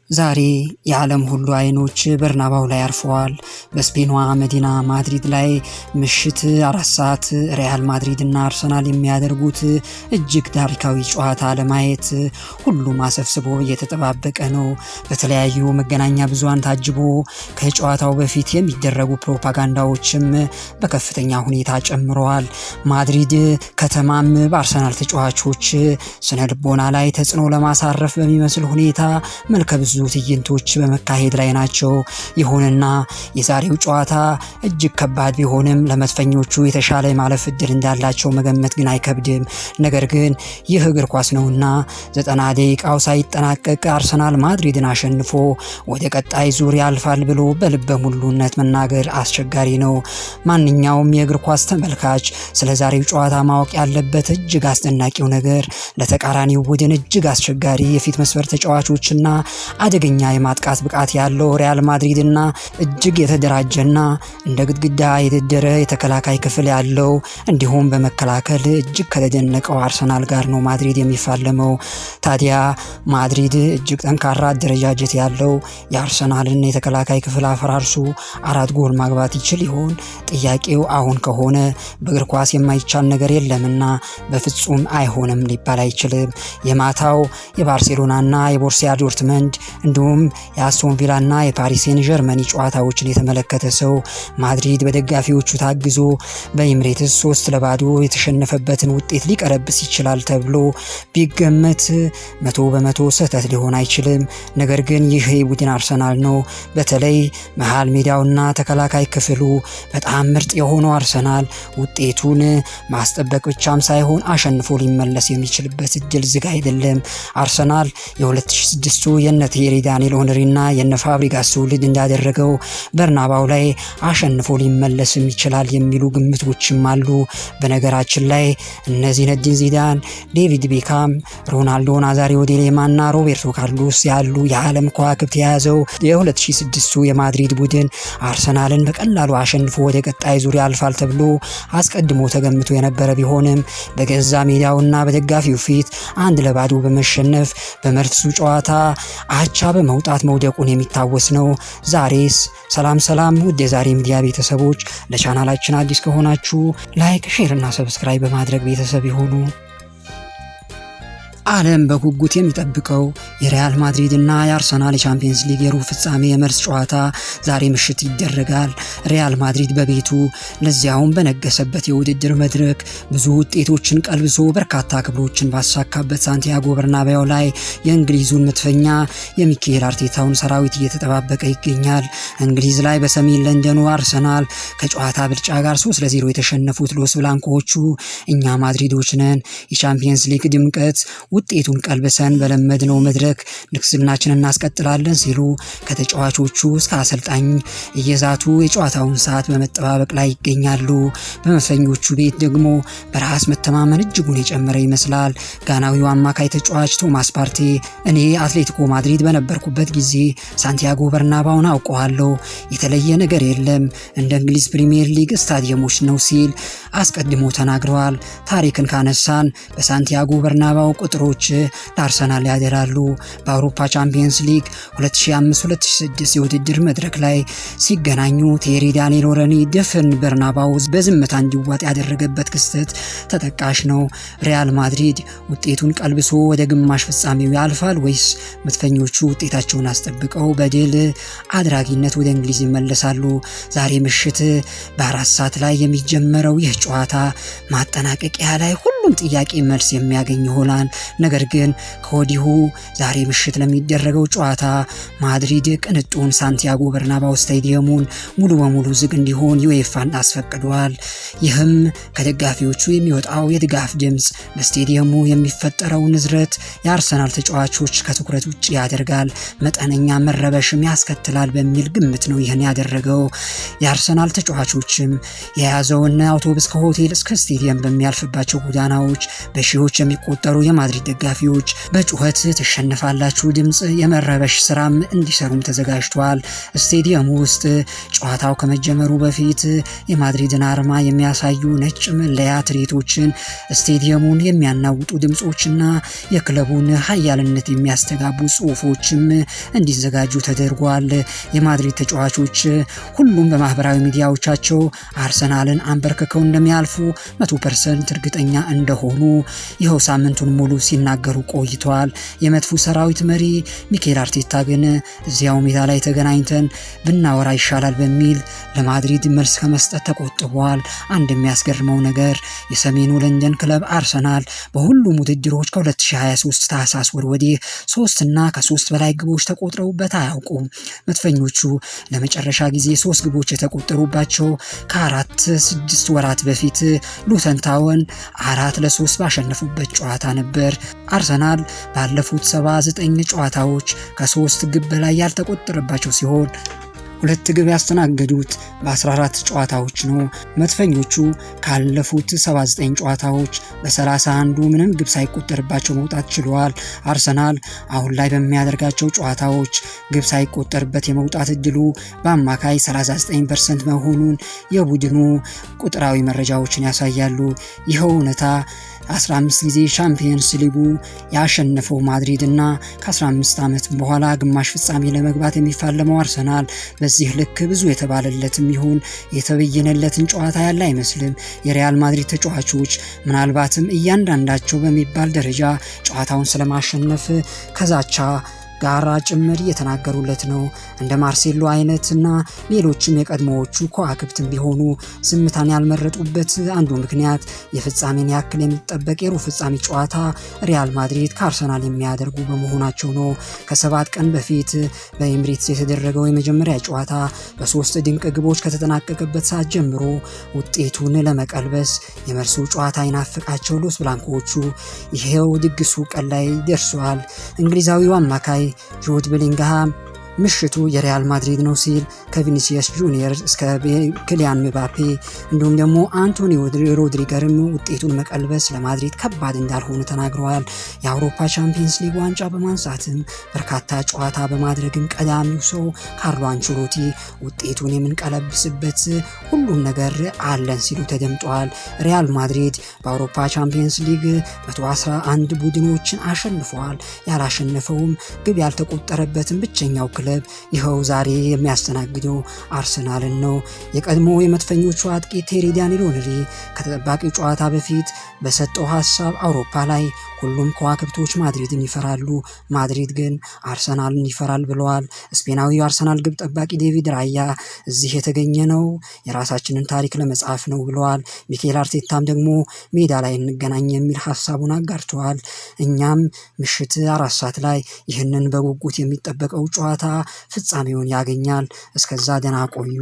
ዛሬ የዓለም ሁሉ አይኖች በርናባው ላይ አርፈዋል። በስፔኗ መዲና ማድሪድ ላይ ምሽት 4 ሰዓት ሪያል ማድሪድ እና አርሰናል የሚያደርጉት እጅግ ታሪካዊ ጨዋታ ለማየት ሁሉም አሰብስቦ እየተጠባበቀ ነው። በተለያዩ መገናኛ ብዙሃን ታጅቦ ከጨዋታው በፊት የሚደረጉ ፕሮፓጋንዳዎችም በከፍተኛ ሁኔታ ጨምረዋል። ማድሪድ ከተማም በአርሰናል ተጫዋቾች ስነ ልቦና ላይ ተጽዕኖ ለማሳረፍ በሚመስል ሁኔታ መልከ ብዙ ትዕይንቶች በመካሄድ ላይ ናቸው። ይሁንና የዛሬው ጨዋታ እጅግ ከባድ ቢሆንም ለመድፈኞቹ የተሻለ ማለፍ እድል እንዳላቸው መገመት ግን አይከብድም። ነገር ግን ይህ እግር ኳስ ነውና 90 ደቂቃው ሳይጠናቀቅ አርሰናል ማድሪድን አሸንፎ ወደ ቀጣይ ዙር ያልፋል ብሎ በልበ ሙሉነት መናገር አስቸጋሪ ነው። ማንኛውም የእግር ኳስ ተመልካች ስለ ዛሬው ጨዋታ ማወቅ ያለበት እጅግ አስደናቂው ነገር ለተቃራኒው ቡድን እጅግ አስቸጋሪ የፊት መስመር ተጫዋቾችና አደገኛ የማጥቃት ብቃት ያለው ሪያል ማድሪድ እና እጅግ የተደራጀና እንደ ግድግዳ የደደረ የተከላካይ ክፍል ያለው እንዲሁም በመከላከል እጅግ ከተደነቀው አርሰናል ጋር ነው ማድሪድ የሚፋለመው። ታዲያ ማድሪድ እጅግ ጠንካራ አደረጃጀት ያለው የአርሰናልን የተከላካይ ክፍል አፈራርሶ 4 ጎል ማግባት ይችል ይሆን? ጥያቄው አሁን ከሆነ በእግር ኳስ የማይቻል ነገር የለምና በፍጹም አይሆንም ሊባል አይችልም። የማታው የባርሴሎናና የቦርሲያ ዶርትመንድ እንዲሁም የአስቶን ቪላና የፓሪስ ሴን ጀርመኒ ጨዋታዎችን የተመለከተ ሰው ማድሪድ በደጋፊዎቹ ታግዞ በኤምሬትስ 3-0 የተሸነፈበትን ውጤት ሊቀረብስ ይችላል ተብሎ ቢገመት 100% ስህተት ሊሆን አይችልም። ነገር ግን ይህ የቡድን አርሰናል ነው። በተለይ መሃል ሜዳውና ተከላካይ ክፍሉ በጣም ምርጥ የሆነው አርሰናል ውጤቱን ማስጠበቅ ብቻም ሳይሆን አሸንፎ ሊመለስ የሚችልበት እድል ዝግ አይደለም። አርሰናል የ2006 የነ ቴሪ ዳንኤል ኦነሪና የነ ፋብሪጋስ ትውልድ እንዳደረገው በርናባው ላይ አሸንፎ ሊመለስም ይችላል የሚሉ ግምቶችም አሉ። በነገራችን ላይ እነ ዚነዲን ዚዳን፣ ዴቪድ ቤካም፣ ሮናልዶ ናዛሪዮ ዴሌማና ሮቤርቶ ካርሎስ ያሉ የዓለም ከዋክብት የያዘው የ2006 የማድሪድ ቡድን አርሰናልን በቀላሉ አሸንፎ ወደ ቀጣይ ዙር ያልፋል ተብሎ አስቀድሞ ተገምቶ የነበረ ቢሆንም በገዛ ሜዳውና በደጋፊው ፊት 1-0 በመሸነፍ በመልሱ ጨዋታ አቻ በመውጣት መውደቁን የሚታወስ ነው። ዛሬስ ሰላም ውድ የዛሬ ሚዲያ ቤተሰቦች፣ ለቻናላችን አዲስ ከሆናችሁ ላይክ፣ ሼር እና ሰብስክራይብ በማድረግ ቤተሰብ ይሁኑ። ዓለም በጉጉት የሚጠብቀው የሪያል ማድሪድ እና የአርሰናል የቻምፒየንስ ሊግ የሩብ ፍጻሜ የመልስ ጨዋታ ዛሬ ምሽት ይደረጋል። ሪያል ማድሪድ በቤቱ ለዚያውም በነገሰበት የውድድር መድረክ ብዙ ውጤቶችን ቀልብሶ በርካታ ክብሮችን ባሳካበት ሳንቲያጎ በርናባዮ ላይ የእንግሊዙን መድፈኛ የሚካኤል አርቴታውን ሰራዊት እየተጠባበቀ ይገኛል። እንግሊዝ ላይ በሰሜን ለንደኑ አርሰናል ከጨዋታ ብልጫ ጋር 3-0 የተሸነፉት ሎስ ብላንኮቹ እኛ ማድሪዶች ነን፣ የቻምፒየንስ ሊግ ድምቀት ውጤቱን ቀልበሰን በለመድነው መድረክ ንግስናችንን እናስቀጥላለን ሲሉ ከተጫዋቾቹ እስከ አሰልጣኝ እየዛቱ የጨዋታውን ሰዓት በመጠባበቅ ላይ ይገኛሉ። በመድፈኞቹ ቤት ደግሞ በራስ መተማመን እጅጉን የጨመረ ይመስላል። ጋናዊው አማካይ ተጫዋች ቶማስ ፓርቴ እኔ አትሌቲኮ ማድሪድ በነበርኩበት ጊዜ ሳንቲያጎ በርናባውን አውቀዋለሁ፣ የተለየ ነገር የለም፣ እንደ እንግሊዝ ፕሪሚየር ሊግ ስታዲየሞች ነው ሲል አስቀድሞ ተናግረዋል። ታሪክን ካነሳን በሳንቲያጎ በርናባው ቁጥሮች ለአርሰናል ያደራሉ። በአውሮፓ ቻምፒየንስ ሊግ 2005-2006 የውድድር መድረክ ላይ ሲገናኙ ቴሪ ዳንኤል ኦነሪ ድፍን በርናባው በዝምታ እንዲዋጥ ያደረገበት ክስተት ተጠቃሽ ነው። ሪያል ማድሪድ ውጤቱን ቀልብሶ ወደ ግማሽ ፍጻሜው ያልፋል ወይስ መድፈኞቹ ውጤታቸውን አስጠብቀው በድል አድራጊነት ወደ እንግሊዝ ይመለሳሉ? ዛሬ ምሽት በ4 ሰዓት ላይ የሚጀመረው ይህ ጨዋታ ማጠናቀቂያ ላይ ሁሉም ጥያቄ መልስ የሚያገኝ ይሆናል። ነገር ግን ከወዲሁ ዛሬ ምሽት ለሚደረገው ጨዋታ ማድሪድ ቅንጡን ሳንቲያጎ በርናባው ስታዲየሙን ሙሉ በሙሉ ዝግ እንዲሆን ዩኤፋን አስፈቅዷል። ይህም ከደጋፊዎቹ የሚወጣው የድጋፍ ድምፅ በስታዲየሙ የሚፈጠረው ንዝረት የአርሰናል ተጫዋቾች ከትኩረት ውጭ ያደርጋል፣ መጠነኛ መረበሽም ያስከትላል በሚል ግምት ነው ይህን ያደረገው። የአርሰናል ተጫዋቾችም የያዘውን አውቶቡስ ከሆቴል እስከ ስታዲየም በሚያልፍባቸው ጎዳናዎች በሺዎች የሚቆጠሩ የማድሪድ ደጋፊዎች በጩኸት ትሸነፋላችሁ ድምፅ የመረበሽ ስራም እንዲሰሩም ተዘጋጅቷል። ስቴዲየሙ ውስጥ ጨዋታው ከመጀመሩ በፊት የማድሪድን አርማ የሚያሳዩ ነጭ መለያ ትርኢቶችን፣ ስቴዲየሙን የሚያናውጡ ድምጾችና የክለቡን ኃያልነት የሚያስተጋቡ ጽሁፎችም እንዲዘጋጁ ተደርጓል። የማድሪድ ተጫዋቾች ሁሉም በማህበራዊ ሚዲያዎቻቸው አርሰናልን አንበርክከው እንደሚያልፉ 100% እርግጠኛ እንደሆኑ ይኸው ሳምንቱን ሙሉ ሲናገሩ ቆይተዋል። የመጥፎ ሰራዊት መሪ ሚኬል አርቴታ ግን እዚያው ሜዳ ላይ ተገናኝተን ብናወራ ይሻላል በሚል ለማድሪድ መልስ ከመስጠት ተቆጥቧል። አንድ የሚያስገርመው ነገር የሰሜኑ ለንደን ክለብ አርሰናል በሁሉም ውድድሮች ከ2023 ታህሳስ ወር ወዲህ 3 እና ከ3 በላይ ግቦች ተቆጥረውበት አያውቁም። መድፈኞቹ ለመጨረሻ ጊዜ 3 ግቦች የተቆጠሩባቸው ከ4-6 ወራት በፊት ሉተን ታውን 4-3 ባሸነፉበት ጨዋታ ነበር። አርሰናል ባለፉት 79 ጨዋታዎች ከ3 ግብ በላይ ያልተቆጠረባቸው ሲሆን 2 ግብ ያስተናገዱት በ14 ጨዋታዎች ነው። መድፈኞቹ ካለፉት 79 ጨዋታዎች በ31ዱ ምንም ግብ ሳይቆጠርባቸው መውጣት ችለዋል። አርሰናል አሁን ላይ በሚያደርጋቸው ጨዋታዎች ግብ ሳይቆጠርበት የመውጣት እድሉ በአማካይ 39% መሆኑን የቡድኑ ቁጥራዊ መረጃዎችን ያሳያሉ። ይኸው እውነታ 15 ጊዜ ሻምፒየንስ ሊጉ ያሸነፈው ማድሪድ እና ከ15 ዓመት በኋላ ግማሽ ፍጻሜ ለመግባት የሚፋለመው አርሰናል በዚህ ልክ ብዙ የተባለለትም ይሁን የተበየነለትን ጨዋታ ያለ አይመስልም። የሪያል ማድሪድ ተጫዋቾች ምናልባትም እያንዳንዳቸው በሚባል ደረጃ ጨዋታውን ስለማሸነፍ ከዛቻ ጋራ ጭምር እየተናገሩለት ነው። እንደ ማርሴሎ አይነትና ሌሎችም የቀድሞዎቹ ከዋክብትም ቢሆኑ ዝምታን ያልመረጡበት አንዱ ምክንያት የፍጻሜን ያክል የሚጠበቅ የሩብ ፍጻሜ ጨዋታ ሪያል ማድሪድ ከአርሰናል የሚያደርጉ በመሆናቸው ነው። ከ7 ቀን በፊት በኤምሬትስ የተደረገው የመጀመሪያ ጨዋታ በ3 ድንቅ ግቦች ከተጠናቀቀበት ሰዓት ጀምሮ ውጤቱን ለመቀልበስ የመልሱ ጨዋታ ይናፍቃቸው ሎስ ብላንኮቹ ይሄው ድግሱ ቀን ላይ ደርሷል። እንግሊዛዊው አማካይ ጁድ ቤሊንግሃም ምሽቱ የሪያል ማድሪድ ነው ሲል ከቪኒሲየስ ጁኒየር እስከ ክሊያን ምባፔ እንዲሁም ደግሞ አንቶኒዮ ሮድሪገርም ውጤቱን መቀልበስ ለማድሪድ ከባድ እንዳልሆነ ተናግረዋል። የአውሮፓ ቻምፒየንስ ሊግ ዋንጫ በማንሳትም በርካታ ጨዋታ በማድረግም ቀዳሚው ሰው ካርሎ አንቸሎቲ ውጤቱን የምንቀለብስበት ሁሉም ነገር አለን ሲሉ ተደምጧል። ሪያል ማድሪድ በአውሮፓ ቻምፒየንስ ሊግ 111 ቡድኖችን አሸንፈዋል። ያላሸነፈውም ግብ ያልተቆጠረበትን ብቸኛው ክለብ ይኸው ዛሬ የሚያስተናግደው አርሰናልን ነው። የቀድሞ የመድፈኞቹ አጥቂ ቴሪ ዳንኤል ሄንሪ ከተጠባቂው ጨዋታ በፊት በሰጠው ሀሳብ አውሮፓ ላይ ሁሉም ከዋክብቶች ማድሪድን ይፈራሉ፣ ማድሪድ ግን አርሰናልን ይፈራል ብለዋል። ስፔናዊው አርሰናል ግብ ጠባቂ ዴቪድ ራያ እዚህ የተገኘ ነው የራሳችንን ታሪክ ለመጻፍ ነው ብለዋል። ሚኬል አርቴታም ደግሞ ሜዳ ላይ እንገናኝ የሚል ሀሳቡን አጋርተዋል። እኛም ምሽት 4 ሰዓት ላይ ይህንን በጉጉት የሚጠበቀው ጨዋታ ፍጻሜውን ያገኛል። እስከዛ ደህና ቆዩ።